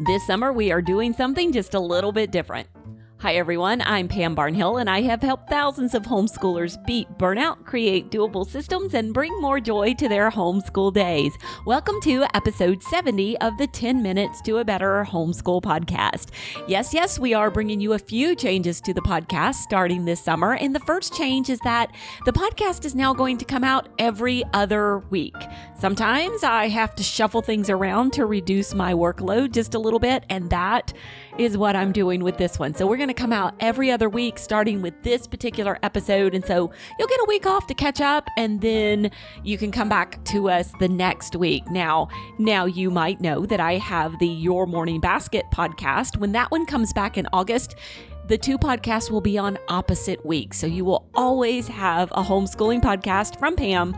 This summer, we are doing something just a little bit different. Hi, everyone. I'm Pam Barnhill, and I have helped thousands of homeschoolers beat burnout, create doable systems, and bring more joy to their homeschool days. Welcome to episode 70 of the 10 Minutes to a Better Homeschool podcast. Yes, we are bringing you a few changes to the podcast starting this summer. And the first change is that the podcast is now going to come out every other week. Sometimes I have to shuffle things around to reduce my workload just a little bit, and that is what I'm doing with this one. So we're going to come out every other week, starting with this particular episode. And so you'll get a week off to catch up, and then you can come back to us the next week. Now you might know that I have the Your Morning Basket podcast. When that one comes back in August, the two podcasts will be on opposite weeks. So you will always have a homeschooling podcast from Pam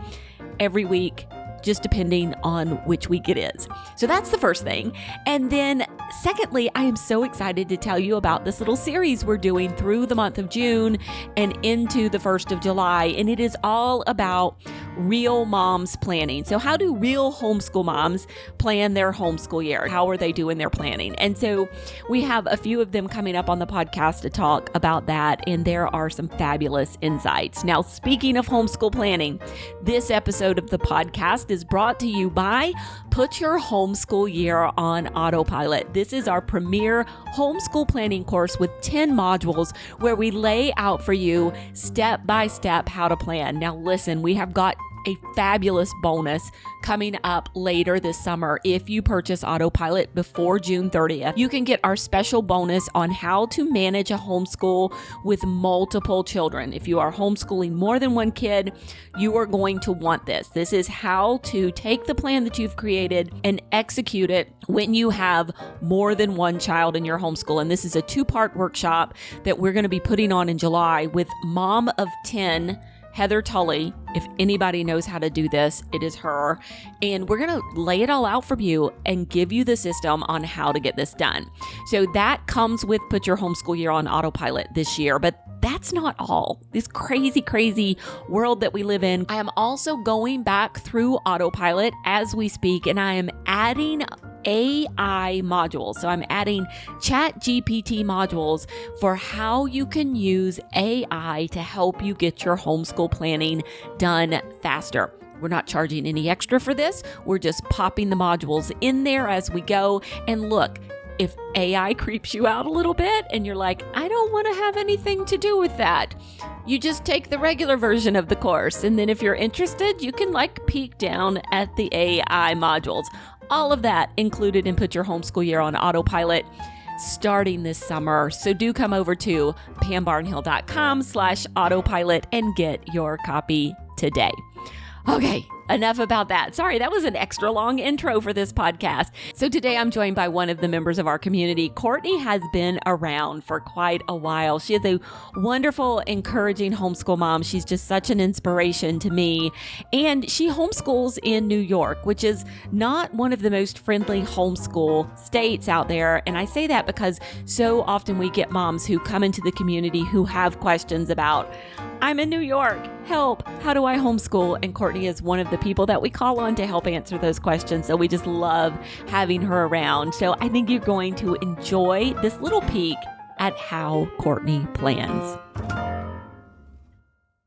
every week, just depending on which week it is. So that's the first thing. And then secondly, I am so excited to tell you about this little series we're doing through the month of June and into the 1st of July. And it is all about real moms planning. So how do real homeschool moms plan their homeschool year? How are they doing their planning? And so we have a few of them coming up on the podcast to talk about that. And there are some fabulous insights. Now, speaking of homeschool planning, this episode of the podcast is brought to you by Put Your Homeschool Year on Autopilot. This is our premier homeschool planning course with 10 modules where we lay out for you step by step how to plan. Now listen, we have got a fabulous bonus coming up later this summer. If you purchase Autopilot before June 30th, you can get our special bonus on how to manage a homeschool with multiple children. If you are homeschooling more than one kid, you are going to want this. This is how to take the plan that you've created and execute it when you have more than one child in your homeschool. And this is a 2-part workshop that we're going to be putting on in July with Mom of 10, Heather Tully. If anybody knows how to do this, it is her. And we're going to lay it all out for you and give you the system on how to get this done. So that comes with Put Your Homeschool Year on Autopilot this year. But that's not all. This crazy world that we live in. I am also going back through Autopilot as we speak, and I am adding AI modules. So I'm adding ChatGPT modules for how you can use AI to help you get your homeschool planning done faster. We're not charging any extra for this. We're just popping the modules in there as we go. And look, if AI creeps you out a little bit and you're like, I don't want to have anything to do with that, you just take the regular version of the course. And then if you're interested, you can peek down at the AI modules. All of that included in Put Your Homeschool Year on Autopilot starting this summer. So do come over to pambarnhill.com/autopilot and get your copy today. Okay, enough about that. Sorry, that was an extra long intro for this podcast. So today I'm joined by one of the members of our community. Courtney has been around for quite a while. She is a wonderful, encouraging homeschool mom. She's just such an inspiration to me. And she homeschools in New York, which is not one of the most friendly homeschool states out there. And I say that because so often we get moms who come into the community who have questions about, I'm in New York, help, how do I homeschool? And Courtney is one of the people that we call on to help answer those questions. So we just love having her around. So I think you're going to enjoy this little peek at how Courtney plans.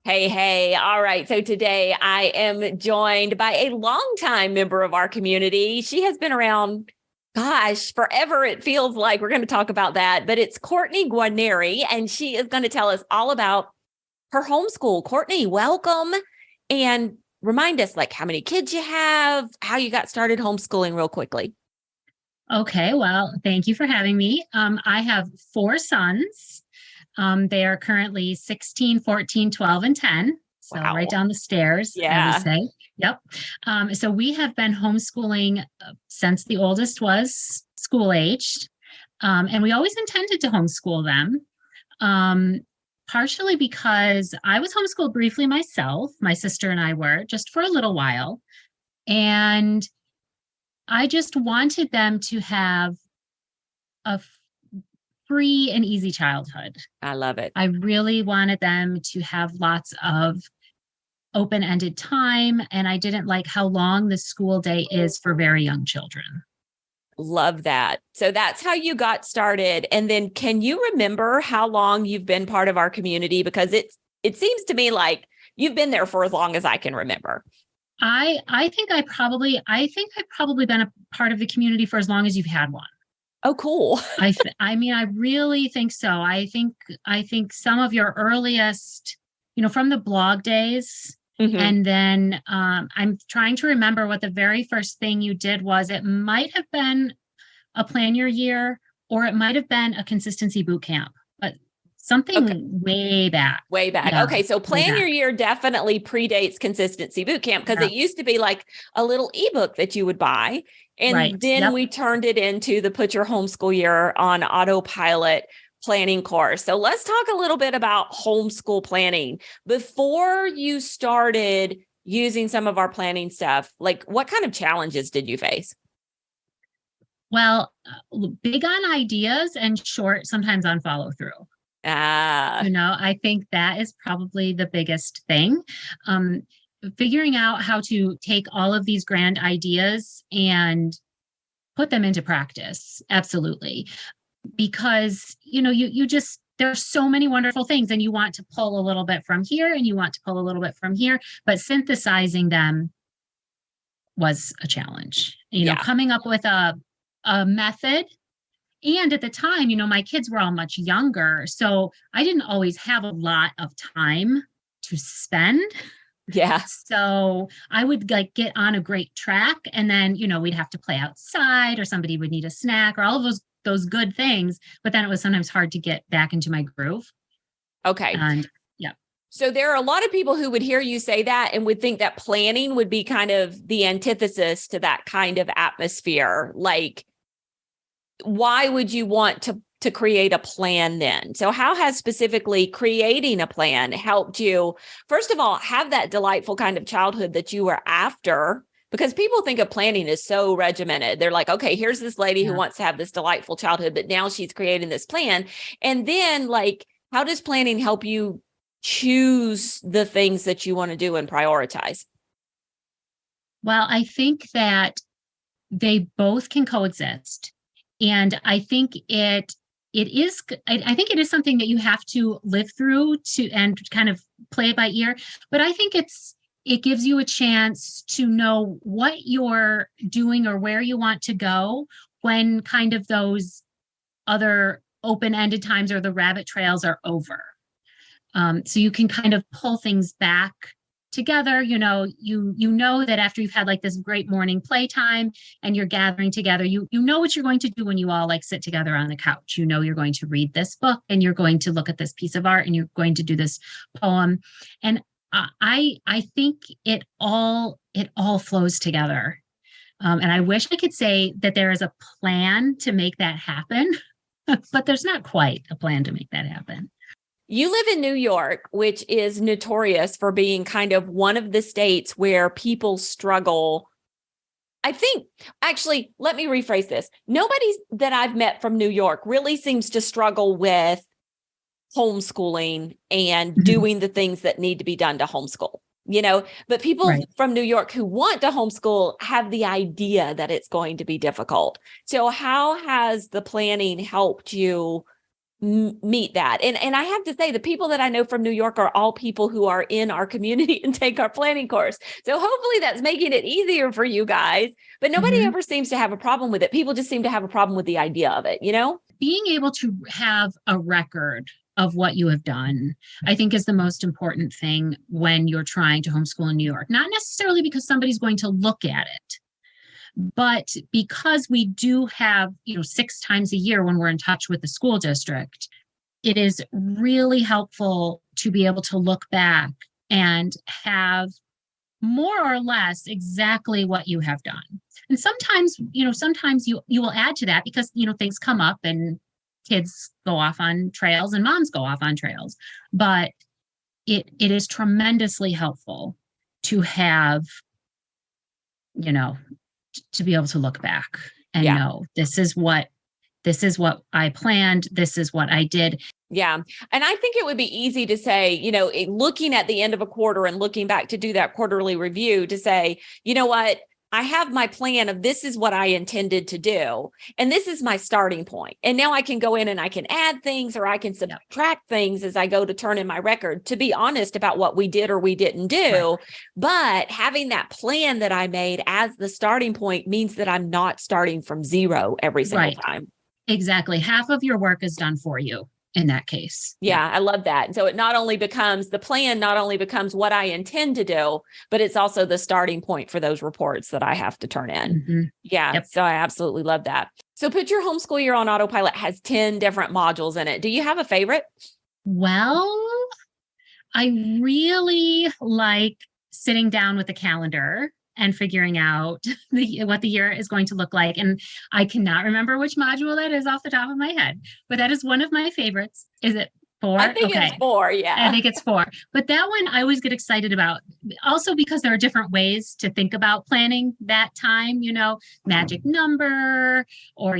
Hey. All right. So today I am joined by a longtime member of our community. She has been around, forever it feels like. We're going to talk about that. But it's Courtney Guarnieri, and she is going to tell us all about her homeschool. Courtney, welcome. And remind us how many kids you have, how you got started homeschooling real quickly. Okay, well, thank you for having me. I have 4 sons. They are currently 16, 14, 12, and 10. So Wow. Right down the stairs, Yeah. as we say. Yep. So we have been homeschooling since the oldest was school-aged. And we always intended to homeschool them. Partially because I was homeschooled briefly myself. My sister and I were, just for a little while. And I just wanted them to have a free and easy childhood. I love it. I really wanted them to have lots of open-ended time, and I didn't like how long the school day is for very young children. Love that. So that's how you got started. And then can you remember how long you've been part of our community? Because it seems to me like you've been there for as long as I can remember. I think I've probably been a part of the community for as long as you've had one. Oh, cool. I mean, I really think so. I think some of your earliest, from the blog days, Mhm. and then I'm trying to remember what the very first thing you did was. It might have been a plan your year, or it might have been a consistency boot camp, but Okay. something way back. Way back. Yeah, Okay. So way Plan Your back. Year definitely predates Consistency Bootcamp because Yeah, it used to be like a little ebook that you would buy. And right. then Yep. we turned it into the Put Your Homeschool Year on Autopilot planning course. So let's talk a little bit about homeschool planning. Before you started using some of our planning stuff, like what kind of challenges did you face? Well, big on ideas and short sometimes on follow through. Ah, I think that is probably the biggest thing. Um, Figuring out how to take all of these grand ideas and put them into practice. Absolutely. Because, you just, there's so many wonderful things, and you want to pull a little bit from here and you want to pull a little bit from here, but synthesizing them was a challenge. yeah. Coming up with a method. And at the time, my kids were all much younger. So I didn't always have a lot of time to spend. Yeah. So I would like get on a great track, and then, we'd have to play outside, or somebody would need a snack, or all of those good things. But then it was sometimes hard to get back into my groove. Okay. And yeah. So there are a lot of people who would hear you say that and would think that planning would be kind of the antithesis to that kind of atmosphere. Like, why would you want to create a plan then? So how has specifically creating a plan helped you, first of all, have that delightful kind of childhood that you were after? Because people think of planning as so regimented. They're like, okay, here's this lady who Yeah. wants to have this delightful childhood, but now she's creating this plan. And then, like, how does planning help you choose the things that you want to do and prioritize? Well, I think that they both can coexist. And I think I think it is something that you have to live through to and kind of play it by ear. But I think it gives you a chance to know what you're doing or where you want to go when kind of those other open-ended times or the rabbit trails are over. So you can kind of pull things back together. You know that after you've had like this great morning playtime and you're gathering together, you know what you're going to do when you all like sit together on the couch. You're going to read this book, and you're going to look at this piece of art, and you're going to do this poem. And I think it all flows together. And I wish I could say that there is a plan to make that happen, but there's not quite a plan to make that happen. You live in New York, which is notorious for being kind of one of the states where people struggle. I think, actually, let me rephrase this. Nobody that I've met from New York really seems to struggle with homeschooling and Mhm. doing the things that need to be done to homeschool. But people Right. from New York who want to homeschool have the idea that it's going to be difficult. So how has the planning helped you meet that? And I have to say, the people that I know from New York are all people who are in our community and take our planning course. So hopefully that's making it easier for you guys, but nobody Mhm. ever seems to have a problem with it. People just seem to have a problem with the idea of it, Being able to have a record of what you have done, I think, is the most important thing when you're trying to homeschool in New York. Not necessarily because somebody's going to look at it, but because we do have, 6 times a year when we're in touch with the school district, it is really helpful to be able to look back and have more or less exactly what you have done. And sometimes you will add to that because things come up and kids go off on trails and moms go off on trails. But it is tremendously helpful to have, you know, to be able to look back and Yeah. know this is what I planned, this is what I did. Yeah. And I think it would be easy to say, looking at the end of a quarter and looking back to do that quarterly review to say, you know what? I have my plan of this is what I intended to do. And this is my starting point. And now I can go in and I can add things or I can subtract things as I go to turn in my record, to be honest about what we did or we didn't do. Right. But having that plan that I made as the starting point means that I'm not starting from zero every single time. Exactly. Half of your work is done for you in that case. Yeah, I love that. So it not only becomes the plan, not only becomes what I intend to do, but it's also the starting point for those reports that I have to turn in. Mm-hmm. Yeah. Yep. So I absolutely love that. So Put Your Homeschool Year on Autopilot has 10 different modules in it. Do you have a favorite? Well, I really like sitting down with a calendar and figuring out what the year is going to look like. And I cannot remember which module that is off the top of my head, but that is one of my favorites. Is it 4? I think it's 4, yeah. I think it's 4. But that one I always get excited about, also because there are different ways to think about planning that time, magic number, or,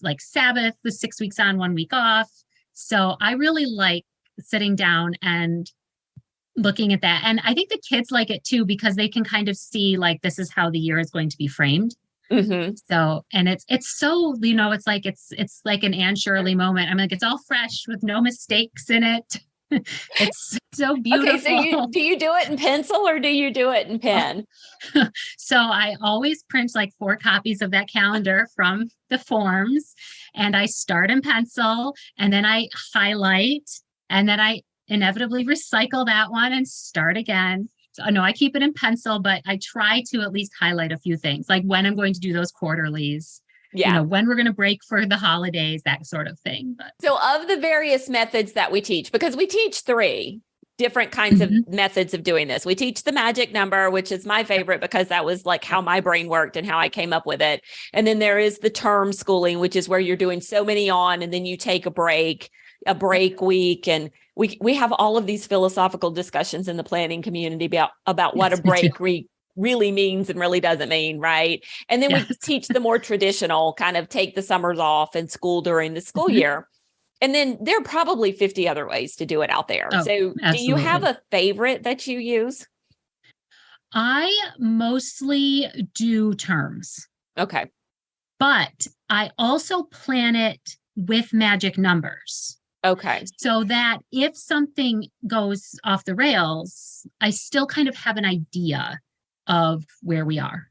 like Sabbath, the 6 weeks on, 1 week off. So I really like sitting down and looking at that. And I think the kids like it too, because they can kind of see like, this is how the year is going to be framed. Mm-hmm. So, and it's so, it's like an Anne Shirley moment. I'm like, it's all fresh with no mistakes in it. It's so beautiful. Okay, so do you do it in pencil or do you do it in pen? So I always print like 4 copies of that calendar from the forms, and I start in pencil, and then I highlight, and then I inevitably recycle that one and start again. So no, I keep it in pencil, but I try to at least highlight a few things, like when I'm going to do those quarterlies, when we're going to break for the holidays, that sort of thing. But. So of the various methods that we teach, because we teach 3 different kinds of methods of doing this. We teach the magic number, which is my favorite because that was like how my brain worked and how I came up with it. And then there is the term schooling, which is where you're doing so many on, and then you take a break week. And we have all of these philosophical discussions in the planning community about what a break really means and really doesn't mean, right? And then we teach the more traditional kind of take the summers off and school during the school year. And then there are probably 50 other ways to do it out there. Oh, so absolutely. Do you have a favorite that you use? I mostly do terms. Okay. But I also plan it with magic numbers. Okay. So that if something goes off the rails, I still kind of have an idea of where we are.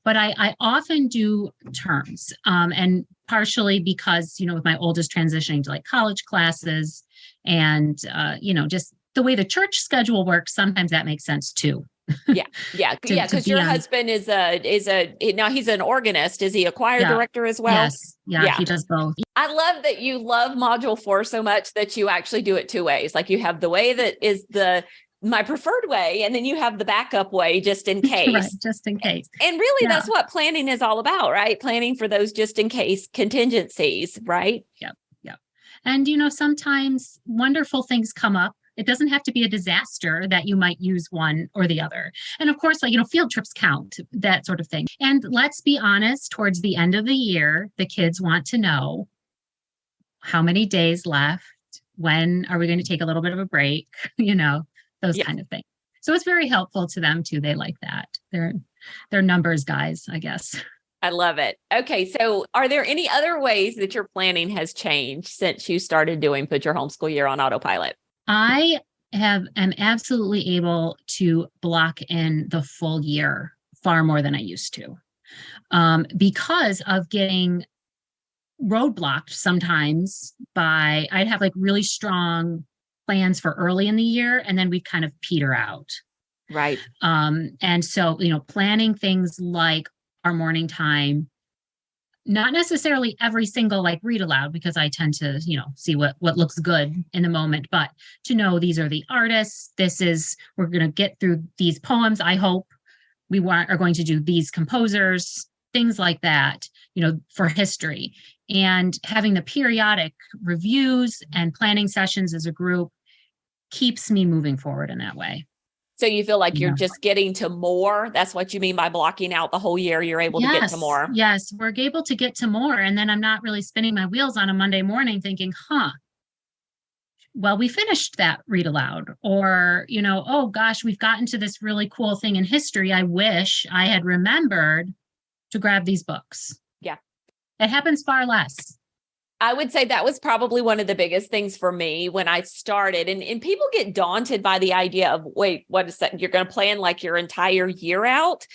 But I often do terms, and partially because, with my oldest transitioning to like college classes and, just the way the church schedule works, sometimes that makes sense too. Yeah. Because your husband now he's an organist. Is he a choir director as well? Yes. Yeah, he does both. I love that you love module 4 so much that you actually do it 2 ways. Like you have the way that is my preferred way, and then you have the backup way just in case. Right, just in case. And really that's what planning is all about, right? Planning for those just in case contingencies, right? Yep. And, sometimes wonderful things come up. It doesn't have to be a disaster that you might use one or the other. And of course, field trips count, that sort of thing. And let's be honest, towards the end of the year, the kids want to know how many days left, when are we going to take a little bit of a break, those kind of things. So it's very helpful to them too. They like that. They're numbers guys, I guess. I love it. Okay. So are there any other ways that your planning has changed since you started doing Put Your Homeschool Year on Autopilot? I am absolutely able to block in the full year far more than I used to, because of getting roadblocked sometimes I'd have like really strong plans for early in the year, and then we'd kind of peter out. Right. And so, planning things like our morning time, not necessarily every single like read aloud, because I tend to, see what looks good in the moment, but to know these are the artists, we're going to get through these poems. I hope are going to do these composers, things like that, for history, and having the periodic reviews and planning sessions as a group keeps me moving forward in that way. So you feel like you're just getting to more? That's what you mean by blocking out the whole year. You're able to get to more. Yes, we're able to get to more. And then I'm not really spinning my wheels on a Monday morning thinking, well, we finished that read aloud, or, oh gosh, we've gotten to this really cool thing in history. I wish I had remembered to grab these books. Yeah. It happens far less. I would say that was probably one of the biggest things for me when I started. And people get daunted by the idea of, wait, what is that? You're going to plan like your entire year out.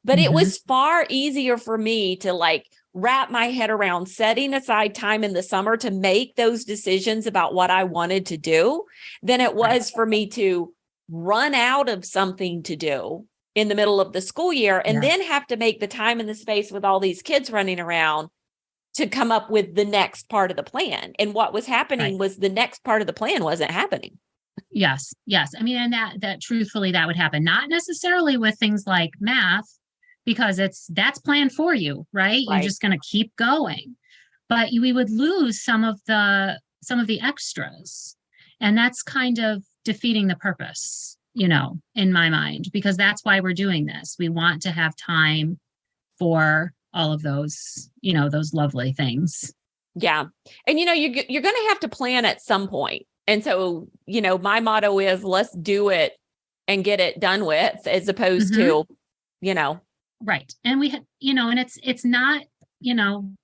But it was far easier for me to like wrap my head around setting aside time in the summer to make those decisions about what I wanted to do than it was for me to run out of something to do in the middle of the school year and then have to make the time and the space with all these kids running around to come up with the next part of the plan. And what was happening was the next part of the plan wasn't happening. Yes. I mean, and that truthfully, that would happen, not necessarily with things like math, because that's planned for you, right? You're just going to keep going, but we would lose some of the extras. And that's kind of defeating the purpose, in my mind, because that's why we're doing this. We want to have time for all of those, those lovely things. Yeah. And, you're going to have to plan at some point. And so, my motto is let's do it and get it done with, as opposed to, Right. And we, and it's not,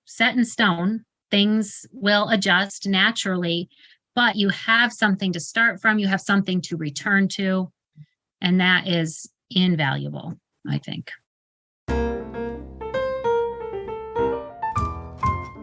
set in stone. Things will adjust naturally, but you have something to start from. You have something to return to. And that is invaluable, I think.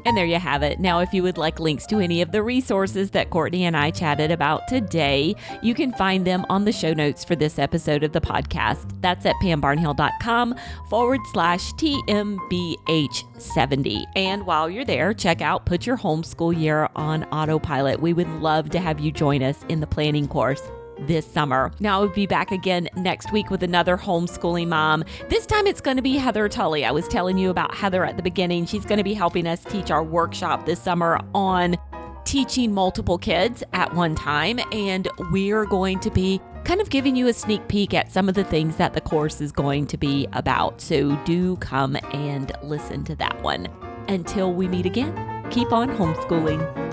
And there you have it. Now, if you would like links to any of the resources that Courtney and I chatted about today, you can find them on the show notes for this episode of the podcast. That's at pambarnhill.com/TMBH70. And while you're there, check out Put Your Homeschool Year on Autopilot. We would love to have you join us in the planning course this summer. Now, I'll be back again next week with another homeschooling mom. This time it's going to be Heather Tully. I was telling you about Heather at the beginning. She's going to be helping us teach our workshop this summer on teaching multiple kids at one time. And we're going to be kind of giving you a sneak peek at some of the things that the course is going to be about. So do come and listen to that one. Until we meet again, keep on homeschooling.